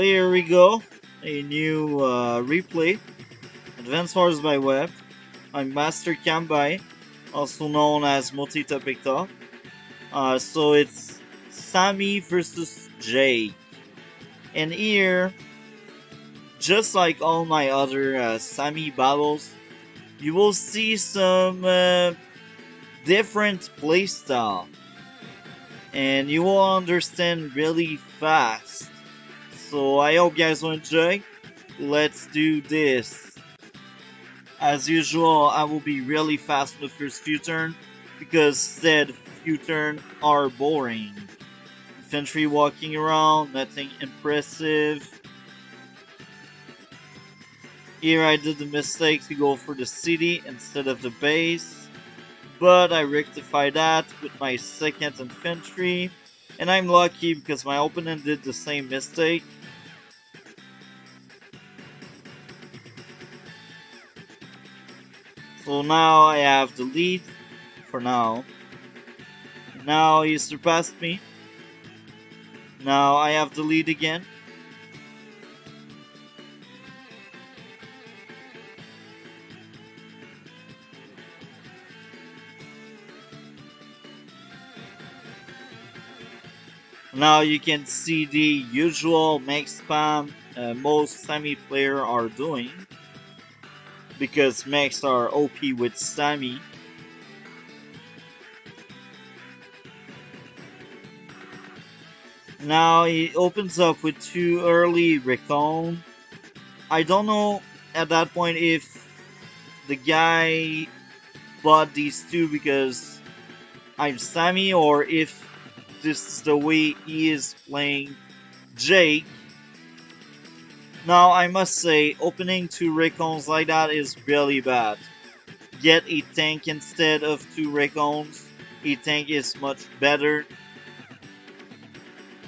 here we go. A new replay. Advanced Wars by Web. I'm Master Kambai, also known as Motita Picta. So it's Sami versus Jake. And here, just like all my other Sami battles, you will see some different playstyle. And you will understand really fast. So I hope you guys will enjoy. Let's do this. As usual, I will be really fast in the first few turns because said few turns are boring. Infantry walking around, nothing impressive. Here I did the mistake to go for the city instead of the base, but I rectified that with my 2nd infantry, and I'm lucky because my opponent did the same mistake. So now I have the lead for now. Now he surpassed me. Now I have the lead again. Now you can see the usual max spam most Sami players are doing. Because max are OP with Sami. Now he opens up with too early recon. I don't know at that point if the guy bought these two because I'm Sami or if this is the way he is playing Jake. Now I must say, opening 2 recons like that is really bad. Get a tank instead of 2 recons. A tank is much better.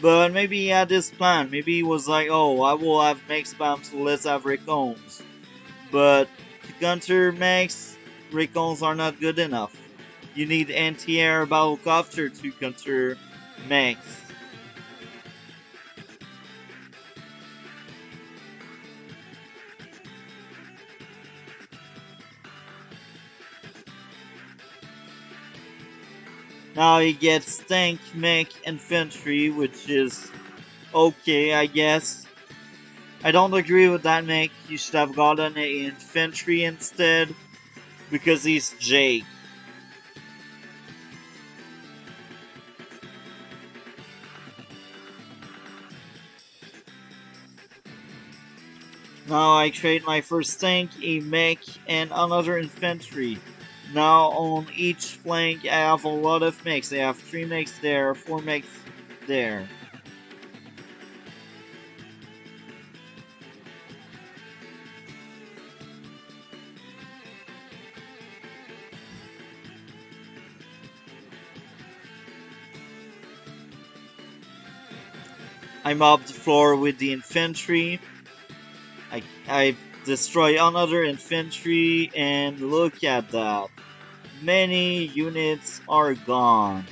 But maybe he had this plan. Maybe he was like, oh, I will have max spam, so let's have recons. But to counter max, recons are not good enough. You need anti-air battlecopter to counter max. Now he gets tank, mech, infantry, which is okay, I guess. I don't agree with that mech. You should have gotten an infantry instead, because he's Jake. Now I trade my first tank, a mech, and another infantry. Now on each flank I have a lot of mechs. I have 3 mechs there, 4 mechs there. I mob the floor with the infantry. I destroy another infantry, and look at that. Many units are gone.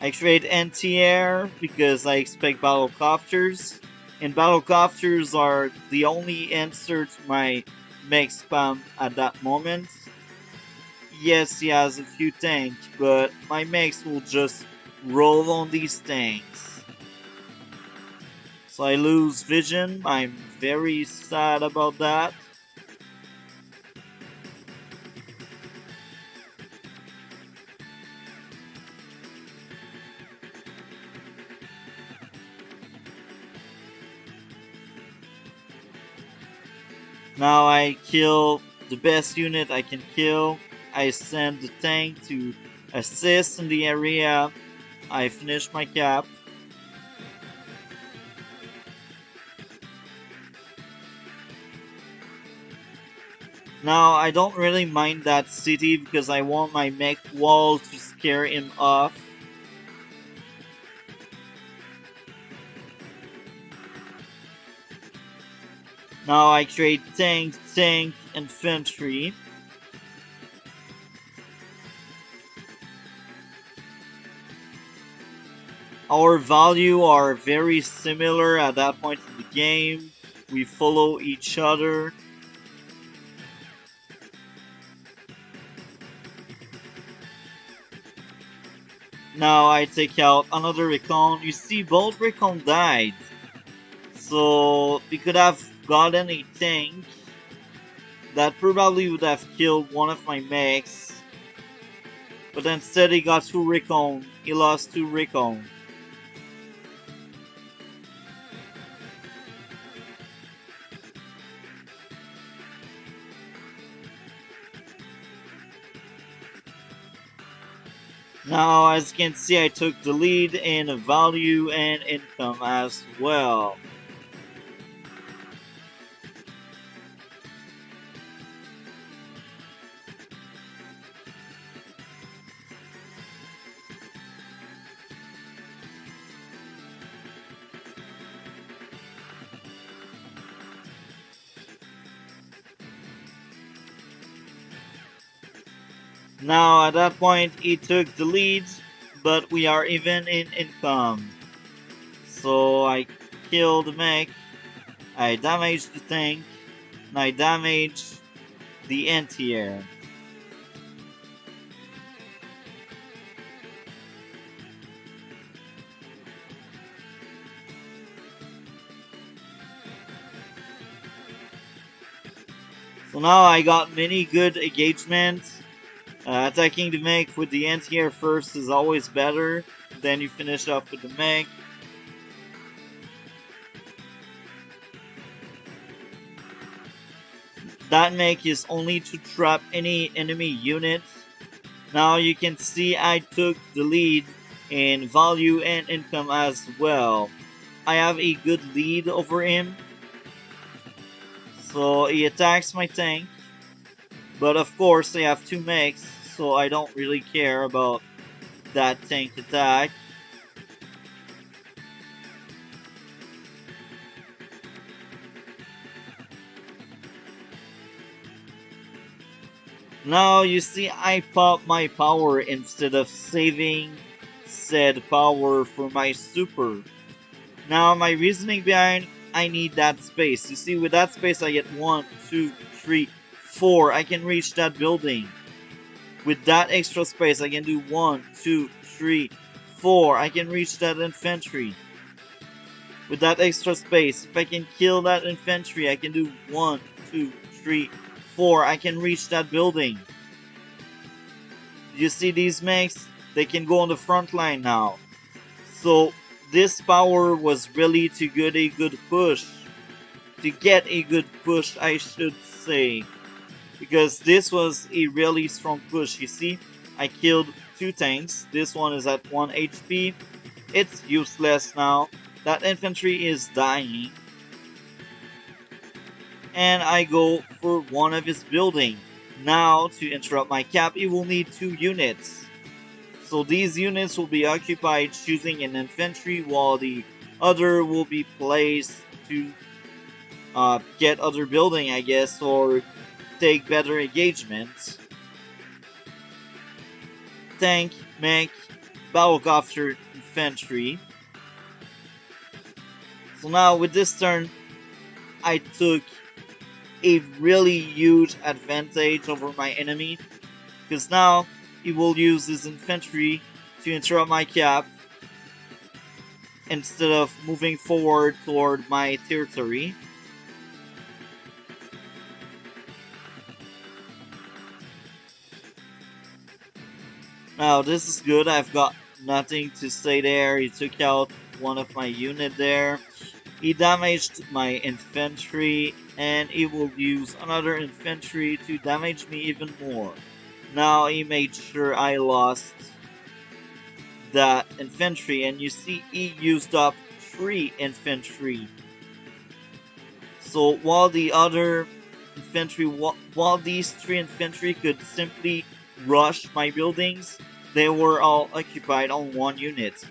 I trade anti-air because I expect battlecopters, and battlecopters are the only answer to my mech spam at that moment. Yes, he has a few tanks, but my mechs will just roll on these tanks. So I lose vision. I'm very sad about that. Now I kill the best unit I can kill. I send the tank to assist in the area. I finish my cap. Now I don't really mind that city because I want my mech wall to scare him off. Now I trade tank, tank, infantry. Our value are very similar at that point in the game. We follow each other. Now I take out another recon. You see, both recon died. So we could have gotten a tank that probably would have killed one of my mechs. But instead he got 2 recon. He lost 2 recon. Now, as you can see, I took the lead in value and income as well. Now, at that point, he took the lead, but we are even in income. So I killed the mech, I damaged the tank, and I damaged the anti-air. So now I got many good engagements. Attacking the mech with the anti-air first is always better. Then you finish off with the mech. That mech is only to trap any enemy units. Now you can see I took the lead in value and income as well. I have a good lead over him. So he attacks my tank. But of course they have 2 mechs, so I don't really care about that tank attack. Now you see I pop my power instead of saving said power for my super. Now my reasoning behind I need that space. You see, with that space I get 1, 2, 3, 4. I can reach that building. With that extra space I can do 1, 2, 3, 4. I can reach that infantry. With that extra space, if I can kill that infantry, I can do 1, 2, 3, 4. I can reach that building. You see these mechs? They can go on the front line now. So this power was really to get a good push. To get a good push, I should say. Because this was a really strong push. You see, I killed 2 tanks. This one is at 1 HP. It's useless now. That infantry is dying. And I go for one of his building. Now, to interrupt my cap, it will need 2 units. So these units will be occupied choosing an infantry while the other will be placed to get other building, I guess, or take better engagements. Tank, mech, battlecopter, infantry. So now with this turn, I took a really huge advantage over my enemy, because now he will use his infantry to interrupt my cap instead of moving forward toward my territory. Now this is good, I've got nothing to say there. He took out one of my unit there. He damaged my infantry, and he will use another infantry to damage me even more. Now he made sure I lost that infantry, and you see he used up 3 infantry. So while the other infantry, while these 3 infantry could simply rush my buildings, they were all occupied on 1 unit.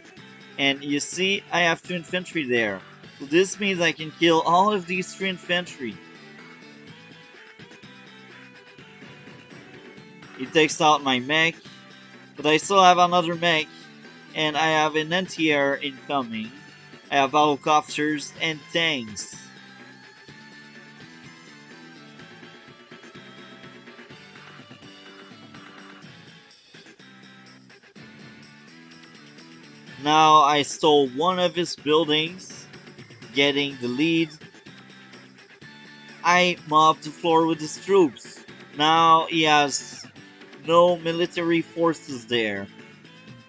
And you see I have 2 infantry there. So this means I can kill all of these 3 infantry. He takes out my mech, but I still have another mech and I have an anti-air incoming. I have helicopters and tanks. Now I stole one of his buildings, getting the lead. I mobbed the floor with his troops. Now he has no military forces there.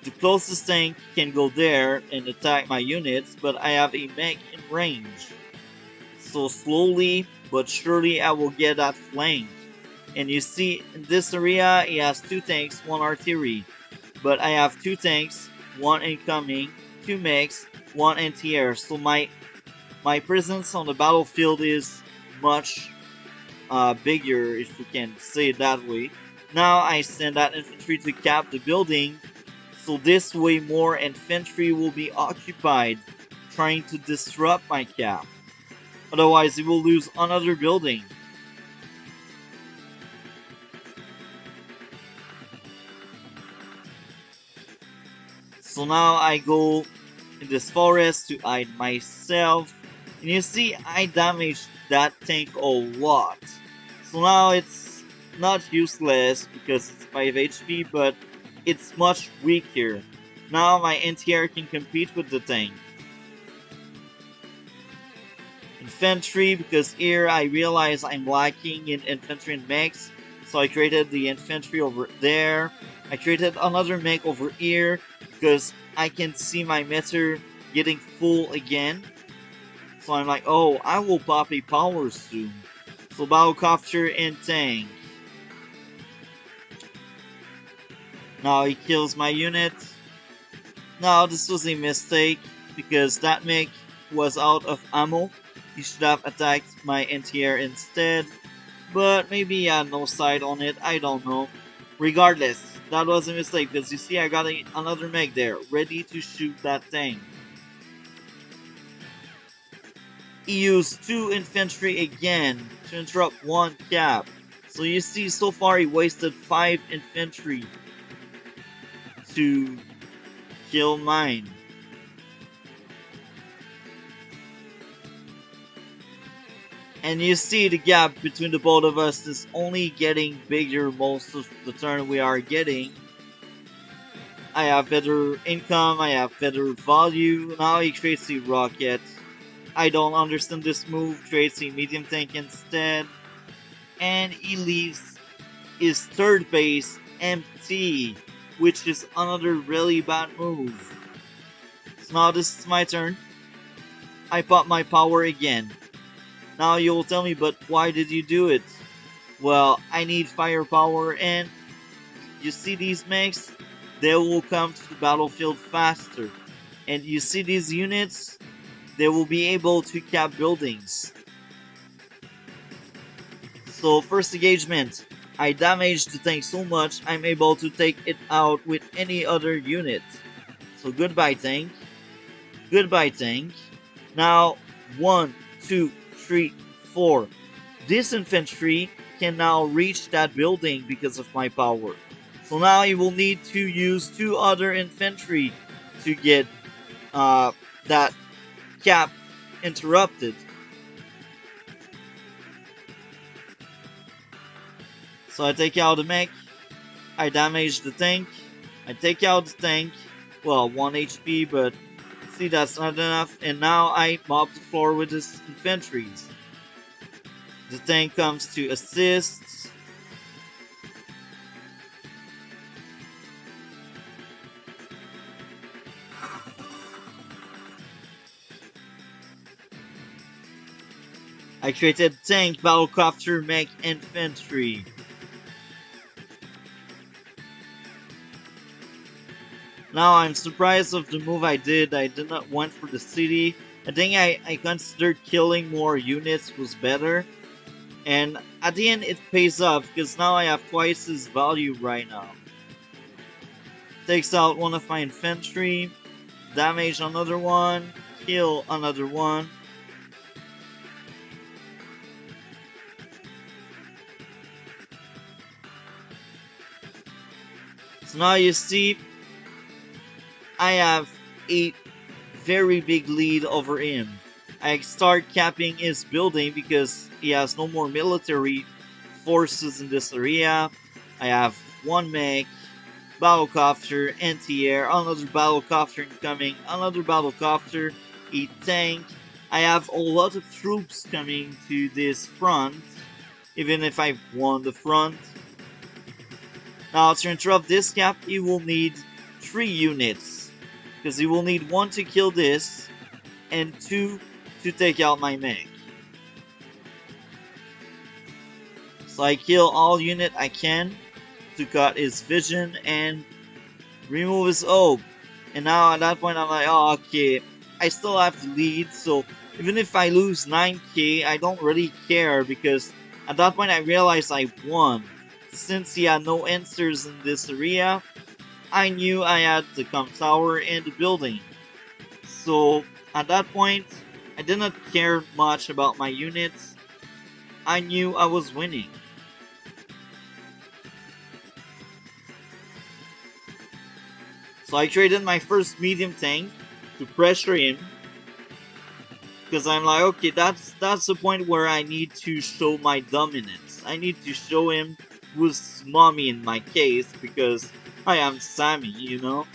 The closest tank can go there and attack my units, but I have a mech in range. So slowly but surely I will get that flank. And you see, in this area, he has two tanks, one artillery. But I have two tanks, one incoming, two mechs, one anti-air. So my presence on the battlefield is much bigger, if we can say it that way. Now I send that infantry to cap the building, so this way more infantry will be occupied, trying to disrupt my cap. Otherwise, it will lose another building. So now I go in this forest to hide myself. And you see, I damaged that tank a lot. So now it's not useless because it's 5 HP, but it's much weaker. Now my anti-air can compete with the tank. Infantry, because here I realize I'm lacking in infantry and mechs, so I created the infantry over there. I created another mech over here because I can see my meter getting full again. So I'm like, oh, I will pop a power soon. So battlecopter and tank. Now he kills my unit. Now this was a mistake because that mech was out of ammo. He should have attacked my anti-air instead. But maybe he had no sight on it, I don't know. Regardless, that was a mistake because you see I got another mech there, ready to shoot that tank. He used two infantry again to interrupt one cap. So you see so far he wasted 5 infantry to kill mine. And you see the gap between the both of us is only getting bigger most of the turn we are getting. I have better income, I have better value. Now he creates a rocket. I don't understand this move, creates a medium tank instead. And he leaves his third base empty, which is another really bad move. So now this is my turn. I pop my power again. Now you will tell me, but why did you do it? Well, I need firepower, and you see these mechs? They will come to the battlefield faster. And you see these units? They will be able to cap buildings. So first engagement, I damaged the tank so much I'm able to take it out with any other unit. So goodbye tank. Goodbye tank. Now 1, 2, 3, 4. This infantry can now reach that building because of my power. So now you will need to use 2 other infantry to get that cap interrupted. So I take out the mech, I damage the tank, I take out the tank, well 1 HP, but see that's not enough, and now I mob the floor with his infantries. The tank comes to assist. I created tank, battlecopter, mech, infantry. Now I'm surprised of the move I did. I did not went for the city. I think I considered killing more units was better. And at the end it pays off because now I have twice his value right now. Takes out one of my infantry, damage another one, kill another one. So now you see I have a very big lead over him. I start capping his building because he has no more military forces in this area. I have one mech, battlecopter, anti-air, another battlecopter incoming, another battlecopter, a tank. I have a lot of troops coming to this front, even if I've won the front. Now to interrupt this cap, you will need 3 units, because you will need 1 to kill this, and 2 to take out my mech. So I kill all unit I can to cut his vision and remove his orb. And now at that point I'm like, oh okay, I still have the lead, so even if I lose 9k, I don't really care because at that point I realized I won. Since he had no answers in this area, I knew I had the com tower and the building. So at that point, I did not care much about my units. I knew I was winning. So I traded my first medium tank to pressure him. Because I'm like, okay, that's the point where I need to show my dominance. I need to show him who's mommy in my case because I am Sammy, you know?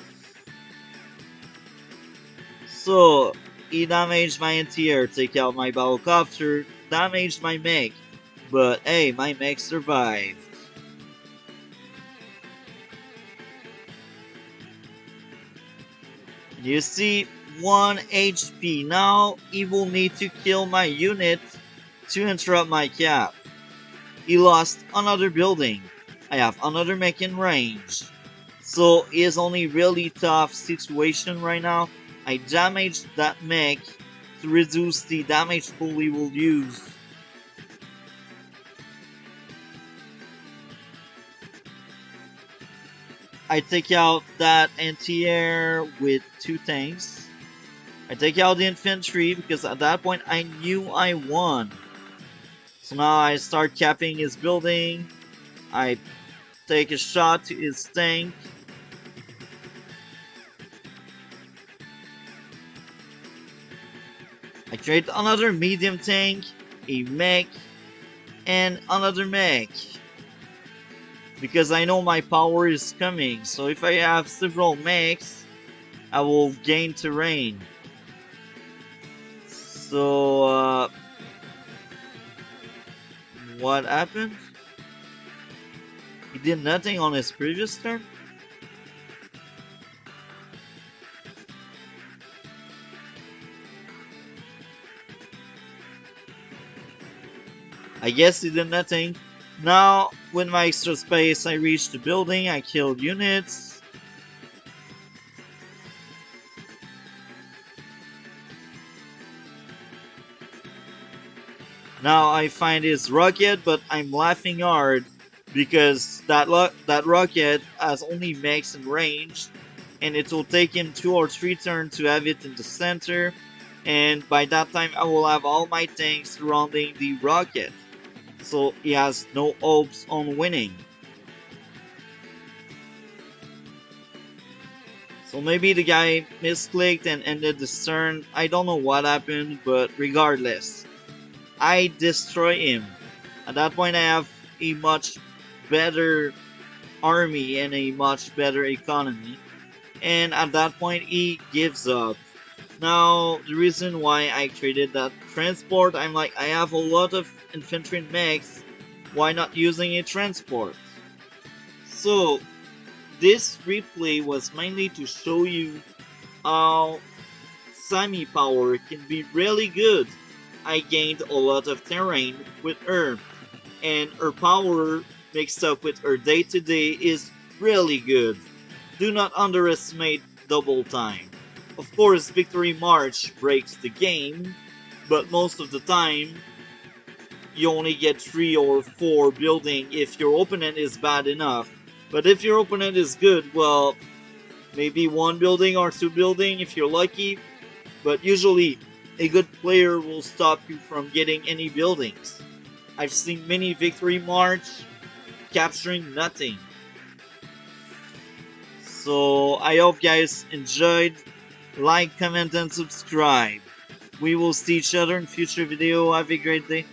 So, he damaged my anti-air, take out my battlecopter, damaged my mech. But hey, my mech survived. You see, 1 HP. Now, he will need to kill my unit to interrupt my cap. He lost another building. I have another mech in range. So, it is only really tough situation right now. I damaged that mech to reduce the damage pool we will use. I take out that anti-air with 2 tanks. I take out the infantry because at that point I knew I won. So now I start capping his building. I take a shot to his tank. I create another medium tank, a mech, and another mech. Because I know my power is coming, so if I have several mechs, I will gain terrain. So, what happened? He did nothing on his previous turn? I guess he did nothing. Now, with my extra space, I reached the building, I killed units. Now I find his rocket, but I'm laughing hard because that rocket has only mechs in range, and it will take him 2 or 3 turns to have it in the center, and by that time I will have all my tanks surrounding the rocket, so he has no hopes on winning. So maybe the guy misclicked and ended the turn. I don't know what happened, but regardless, I destroy him. At that point I have a much better army and a much better economy. And at that point he gives up. Now the reason why I traded that transport, I'm like, I have a lot of infantry and mechs, why not using a transport? So this replay was mainly to show you how sami power can be really good. I gained a lot of terrain with her, and her power mixed up with her day-to-day is really good. Do not underestimate double time. Of course, Victory March breaks the game, but most of the time, you only get 3 or 4 building if your opponent is bad enough. But if your opponent is good, well, maybe 1 building or 2 building if you're lucky, but usually a good player will stop you from getting any buildings. I've seen many Victory March capturing nothing. So I hope guys enjoyed. Like, comment, and subscribe. We will see each other in future video. Have a great day.